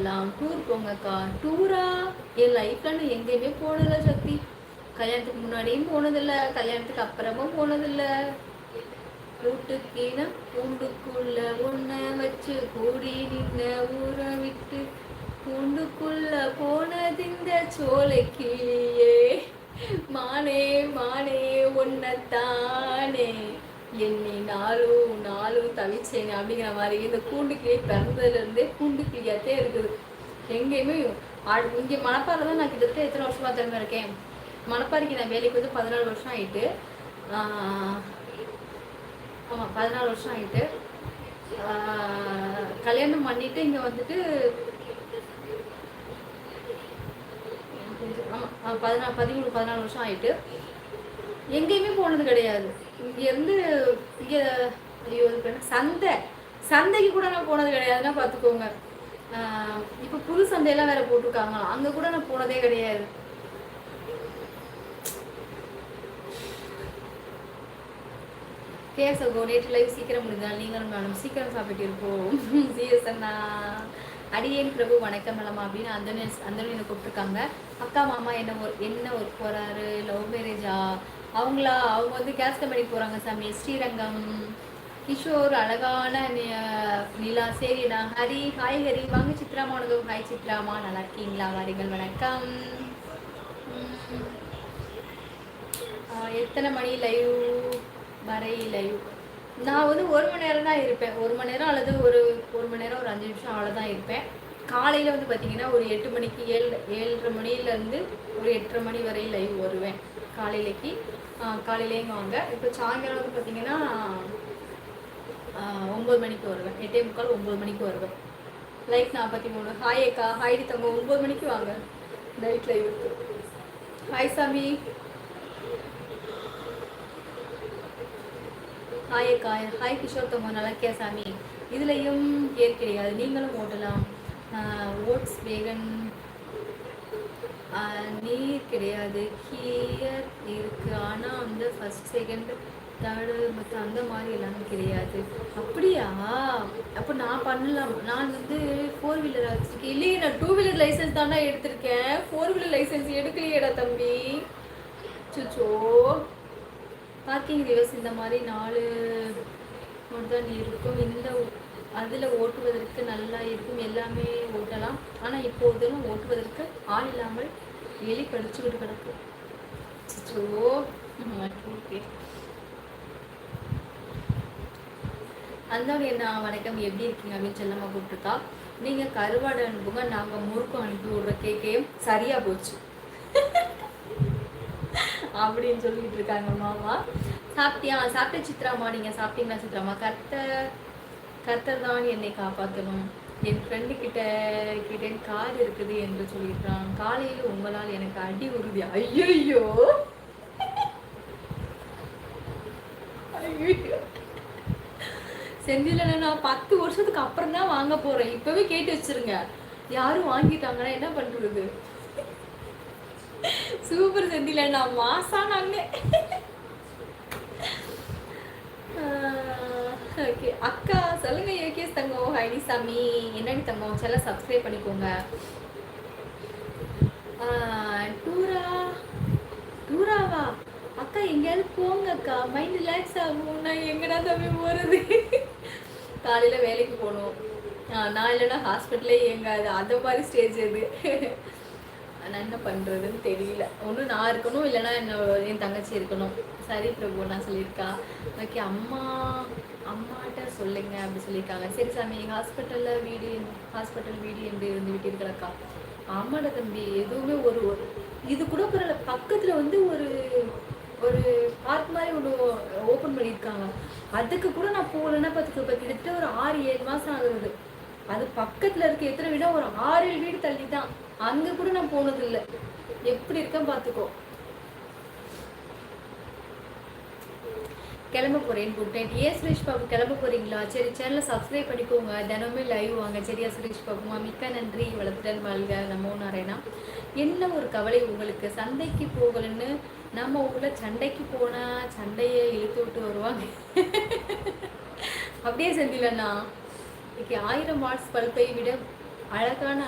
ஓட்டலாம். டூர் போங்கக்கா. டூரா? என் லைஃப்ல நான் எங்கேயுமே போனதில்ல சக்தி. கல்யாணத்துக்கு முன்னாடியும் போனதில்ல, கல்யாணத்துக்கு அப்புறமும் போனதில்ல. கூட்டுக்கீன கூண்டுக்குள்ள ஒன்ன வச்சு கூடி நின்ன ஊரை விட்டு கூண்டுக்குள்ள போனதிந்த சோலை கிளியே. மானே மானே ஒன்னத்தானே என்னை நாளும் நாளும் தவிச்சேன் அப்படிங்கிற மாதிரி இந்த கூண்டுக்கிளியே பிறந்ததுலேருந்தே கூண்டுக்கிளியாத்தே இருக்குது. எங்கேயுமே இங்கே மணப்பாறையில் தான் நான் கிட்டத்தட்ட எத்தனை வருஷமாக திரும்ப இருக்கேன். மணப்பாறைக்கு நான் வேலைக்கு வந்து 14 வருஷம் ஆயிட்டு. ஆமாம் 14 வருஷம் ஆயிட்டு. கல்யாணம் பண்ணிட்டு இங்கே வந்துட்டு ஆமாம் 14 வருஷம் ஆயிட்டு. எங்கேயுமே போனது கிடையாது. இங்கேருந்து இங்கே ஐயோ சந்தைக்கு கூட நான் போனது கிடையாதுன்னா பார்த்துக்கோங்க. இப்போ புது சந்தையெல்லாம் வேற போட்டிருக்காங்க, அங்கே கூட நான் போனதே கிடையாது. கேசகோ நேற்று லைவ் சீக்கிரம் முடிந்தால் நீங்களும் நானும் சீக்கிரம் சாப்பிட்டு இருப்போம். சிஎஸ் அண்ணா அடியேன் பிரபு வணக்கம் நலமா அப்படின்னு அந்தோனி கூப்பிட்டுருக்காங்க. அக்கா மாமா என்ன ஒர்க் போறாரு? லவ் மேரேஜா? அவங்க வந்து கேஸ் கம்பெனி போறாங்க சாமி. ஸ்ரீரங்கம். கிஷோர் அழகான நிலா. சரிண்ணா. ஹரி ஹாய் ஹரி. வாங்க சித்ராமா உனக்கு ஹாய் சித்ராமா, நல்லா இருக்கீங்களா? வாரிகள் வணக்கம். எத்தனை மணி லைவ் வரை லைவ்? நான் வந்து 1 மணி நேரம் தான் இருப்பேன். 1 மணி நேரம் அல்லது ஒரு மணி நேரம், ஒரு 5 நிமிஷம் அவ்வளோதான் இருப்பேன். காலையில் வந்து பார்த்தீங்கன்னா ஒரு 8 மணிக்கு 7:30 மணிலேருந்து ஒரு 8:30 மணி வரை லைவ் வருவேன் காலையிலேக்கு. காலையிலேங்க வாங்க. இப்போ சாயங்காலம் வந்து பார்த்தீங்கன்னா 9 மணிக்கு வருவேன். 8:45 9 மணிக்கு வருவேன். லைக் 43. ஹாய் அக்கா. ஹாய்டி தங்க. 9 மணிக்கு வாங்க நைட் லைவ். ஹாய் சாமி. ஹாய் அக்கா. ஹாய் கிஷோர் தங்க. நல்லா இருக்கியா சாமி? இதுலையும் ஏர் கிடையாது, நீங்களும் ஓட்டலாம். ஓட்ஸ் வேகன் நீர் கிடையாது, ஹியர் இருக்கு. ஆனால் அந்த ஃபர்ஸ்ட் செகண்ட் தேர்டு மற்ற அந்த மாதிரி எல்லாமே கிடையாது. அப்படியா? அப்போ நான் பண்ணலாம். நான் வந்து 4 வீலர் வச்சுருக்கேன். இல்லையே, நான் 2 வீலர் லைசன்ஸ் தானே எடுத்திருக்கேன். 4 வீலர் லைசன்ஸ் எடுக்கலையேடா தம்பி. சுச்சோ. பார்க்கிங் ரிவர்ஸ் இந்த மாதிரி 4 தான் இருக்கும். இந்த அதில் ஓட்டுவதற்கு நல்லா இருக்கும். எல்லாமே ஓட்டலாம். ஆனால் இப்போதெல்லாம் ஓட்டுவதற்கு ஆள் இல்லாமல் எலி கடிச்சுக்கிட்டு கிடக்கு. சுச்சோ. ஓகே. அந்தவங்க என்ன வணக்கம், எப்படி இருக்கீங்க அப்படின்னு செல்லம்மா கூப்பிட்டுருக்கா. நீங்கள் கருவாடு அனுப்புங்க, நாங்கள் முறுக்கம் அனுப்பி விடுற கேக்கையும் சரியாக போச்சு அப்படின்னு சொல்லிட்டு இருக்காங்க மாமா. சாப்பிட்டியா? சாப்பிட்ட சித்ராமா. நீங்கள் சாப்பிட்டீங்களா சித்ராமா? கர்த்தர் தான் என்னை காப்பாற்றணும். என் ஃப்ரெண்டு கிட்ட கார் இருக்குது என்று சொல்லிடுறான். காலையில் உங்களால் எனக்கு அடி உறுதி. ஐயோ ஐயோ. செந்தில நான் 10 வருஷத்துக்கு அப்புறம் தான் வாங்க போறேன். இப்பவே கேட்டு வச்சிருங்க. யாரும் வாங்கிட்டாங்கன்னா என்ன பண்றது? சூப்பர் செந்தில, நான் மாசானாங்க. ஓகே அக்கா சொல்லுங்க. யோகேஷ் தங்கம். ஹைடி சாமி. என்னடி தங்கம்? செல்ல சப்ஸ்கிரைப் பண்ணிக்கோங்க. டூராவா அக்கா? எங்கேயாவது போங்க அக்கா, மைண்ட் ரிலாக்ஸ் ஆகும். நான் எங்கடா தம்பி போறது? காலையில வேலைக்கு போகணும். நான் இல்லைன்னா ஹாஸ்பிட்டலே இயங்காது. அந்த மாதிரி ஸ்டேஜ் இது. நான் என்ன பண்ணுறதுன்னு தெரியல. ஒன்று நான் இருக்கணும், இல்லைன்னா என் தங்கச்சி இருக்கணும். சரி பிரபு நான் சொல்லியிருக்கா. ஓகே அம்மாட்ட சொல்லுங்க அப்படி சொல்லியிருக்காங்க. சரி சாமி. ஹாஸ்பிட்டல் வீடு என்று இருந்து விட்டீர்களாக்கா? ஆமாடா தம்பி. எதுவுமே ஒரு இது கூட பரவாயில்ல. பக்கத்தில் வந்து ஒரு பார்க் மாதிரி ஒன்று ஓப்பன் பண்ணியிருக்காங்க. அதுக்கு கூட நான் போகலன்னா பார்த்துக்க. கிட்டத்தட்ட ஒரு 6-7 மாதம் ஆகுறது. அது பக்கத்தில் இருக்க எத்தனை வீடா ஒரு 6-7 வீடு தள்ளி தான். அங்கே கூட நான் போனதில்லை. எப்படி இருக்கேன் பார்த்துக்கோ. கிளம்ப போகிறேன். Good night. சுரேஷ் பாபு கிளம்ப போகிறீங்களா? சரி, சேனலை சப்ஸ்கிரைப் பண்ணிக்கோங்க. தினமே லைவ் வாங்க. சரியா சுரேஷ் பாபுமா? மிக்க நன்றி. வளர்த்துடன் வாழ்க. நமோ நாராயணா. என்ன ஒரு கவலை உங்களுக்கு? சந்தைக்கு போகலன்னு நம்ம ஊரில் சண்டைக்கு போனால் சண்டையை இழுத்து விட்டு வருவாங்க. அப்படியே செந்திலண்ணா. இன்னைக்கு 1000 வாட்ஸ் பல்பை விட அழகான